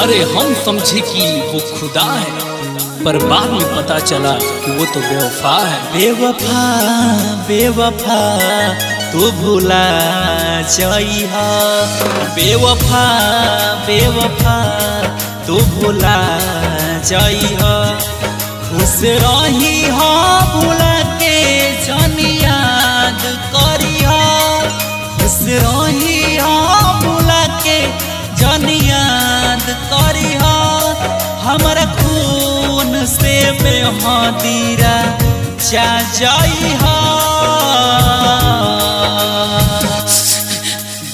अरे हम समझे कि वो खुदा है, पर बाद में पता चला कि वो तो बेवफा है। बेवफा बेवफा तू भुला जाइहा, बेवफा बेवफा तू भुला जाइहा। खुश रही हो भुला के जन याद करिहा, खुश रही हो भुला के जन याद करिहा। हमारा खून से बेहदीरा जा जाइहा।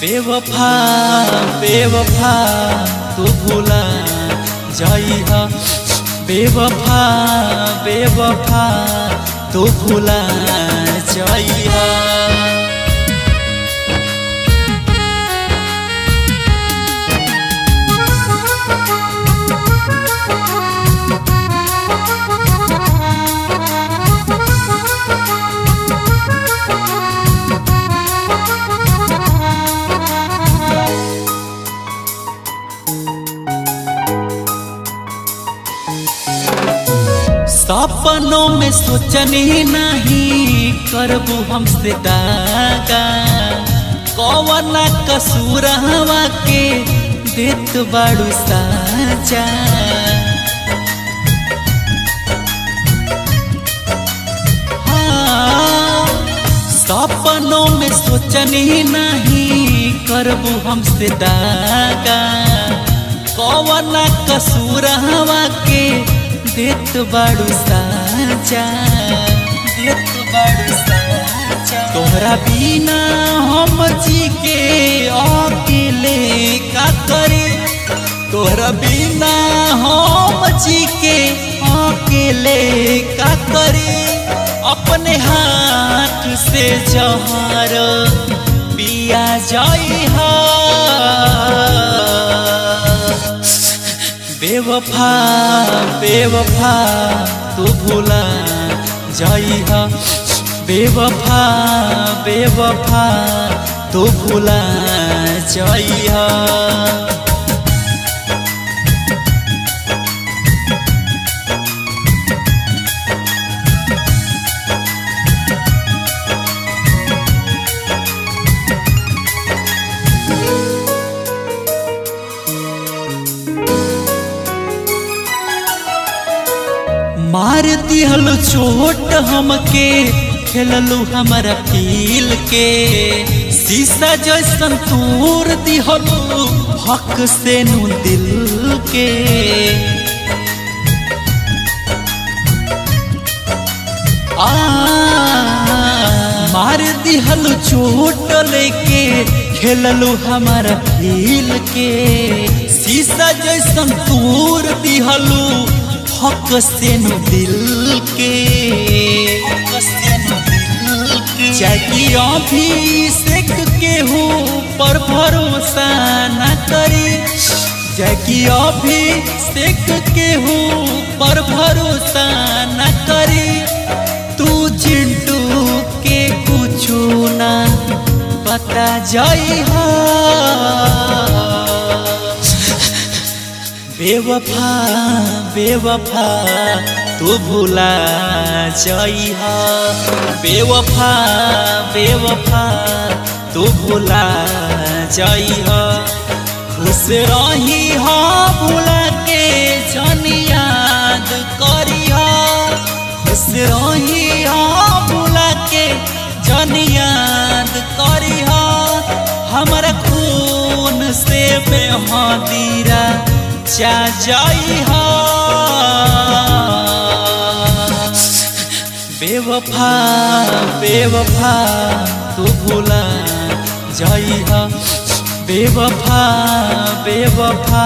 बेवफा बेवफा तू भुला जाइहा, बेवफा बेवफा तू भुला जाइहा। सपनों में सोचनी नहीं करबू हमसे दागा, कौन कसूर हवा के देत बाड़ू साजा। हाँ, सपनों में सोचनी नहीं करबू हमसे दागा, कौन कसूर हवा के देत बाड़ू साजा, देत बाड़ू साजा। तोहरा बिना हम जी के अकेले का करे, तोहरा बिना हम जी के अकेले का करे। अपने हाथ से जहर पिया जाइहा। बेवफा बेवफा तू भुला जाइहा, बेवफा बेवफा तू भुला जाइहा। मार दिहलो चोट हमके, खेललू हमारा फील के, शीशा जैसन तोड़ दिहलो हक से नु दिल के। मार दिहलो चोट लेके, खेललू हमारा फील के, शीशा जैसन तोड़ दिहलो हक से नु दिल के। जाकी अभिषेक के हो पर भरोसा न करी, जाकी अभिषेक के हो पर भरोसा न करी। तू चिंटू के कुछो ना पता जाइहा। बेवफा बेवफा तू भुला जाइहा, बेवफा बेवफा तू भुला जाइहा। खुश रही हो भुला के जन याद करिहा, खुश रही हो भुला के जन याद करिहा। हमारा खून से बेहदीरा जा जाइहा। बेवफा बेवफा तू भुला जाइहा, बेवफा बेवफा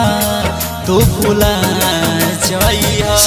तू भुला जाइहा।